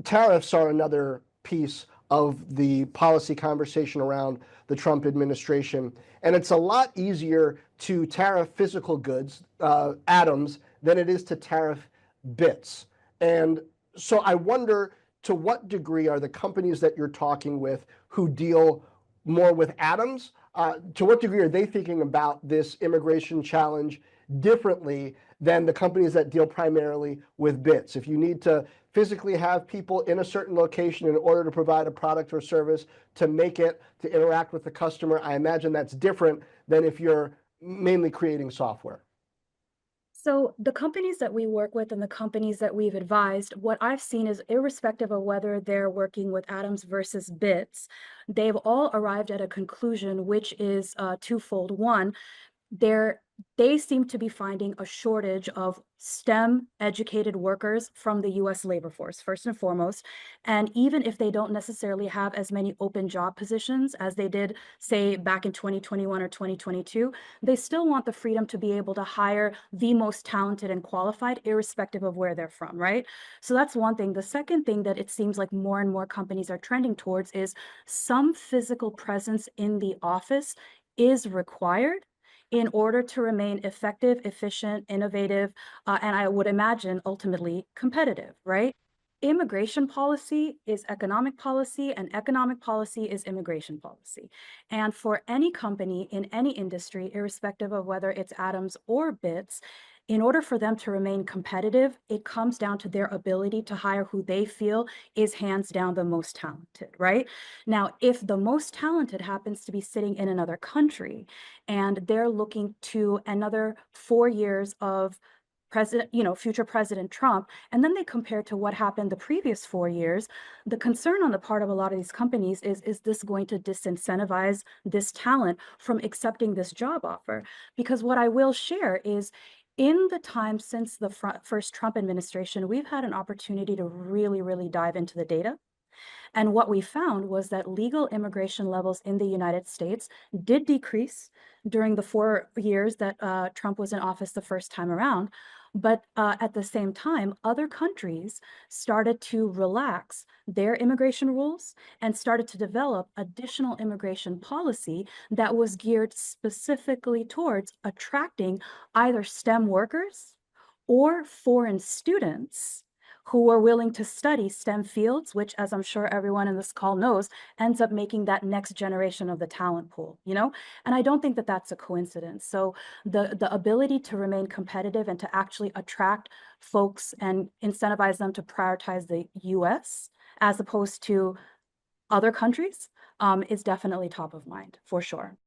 tariffs are another piece of the policy conversation around the Trump administration. And it's a lot easier to tariff physical goods, atoms, than it is to tariff bits. And so I wonder, to what degree are the companies that you're talking with who deal more with atoms, to what degree are they thinking about this immigration challenge differently than the companies that deal primarily with bits? If you need to physically have people in a certain location in order to provide a product or service to make it to interact with the customer, I imagine that's different than if you're mainly creating software. So the companies that we work with and the companies that we've advised, what I've seen is irrespective of whether they're working with atoms versus bits, they've all arrived at a conclusion, which is twofold. One, they seem to be finding a shortage of STEM educated workers from the US labor force, first and foremost. And even if they don't necessarily have as many open job positions as they did, say, back in 2021 or 2022, they still want the freedom to be able to hire the most talented and qualified, irrespective of where they're from, right? So that's one thing. The second thing that it seems like more and more companies are trending towards is some physical presence in the office is required in order to remain effective, efficient, innovative, and I would imagine ultimately competitive, right? Immigration policy is economic policy, and economic policy is immigration policy. And for any company in any industry, irrespective of whether it's atoms or bits, in order for them to remain competitive, it comes down to their ability to hire who they feel is hands down the most talented, right? Now, if the most talented happens to be sitting in another country and they're looking to another 4 years of future President Trump, and then they compare to what happened the previous 4 years, the concern on the part of a lot of these companies is this going to disincentivize this talent from accepting this job offer? Because what I will share is, in the time since the first Trump administration, we've had an opportunity to really, really dive into the data. And what we found was that legal immigration levels in the United States did decrease during the 4 years that Trump was in office the first time around. But at the same time, other countries started to relax their immigration rules and started to develop additional immigration policy that was geared specifically towards attracting either STEM workers or foreign students who are willing to study STEM fields, which, as I'm sure everyone in this call knows, ends up making that next generation of the talent pool, you know? And I don't think that that's a coincidence. So the ability to remain competitive and to actually attract folks and incentivize them to prioritize the US as opposed to other countries is definitely top of mind, for sure.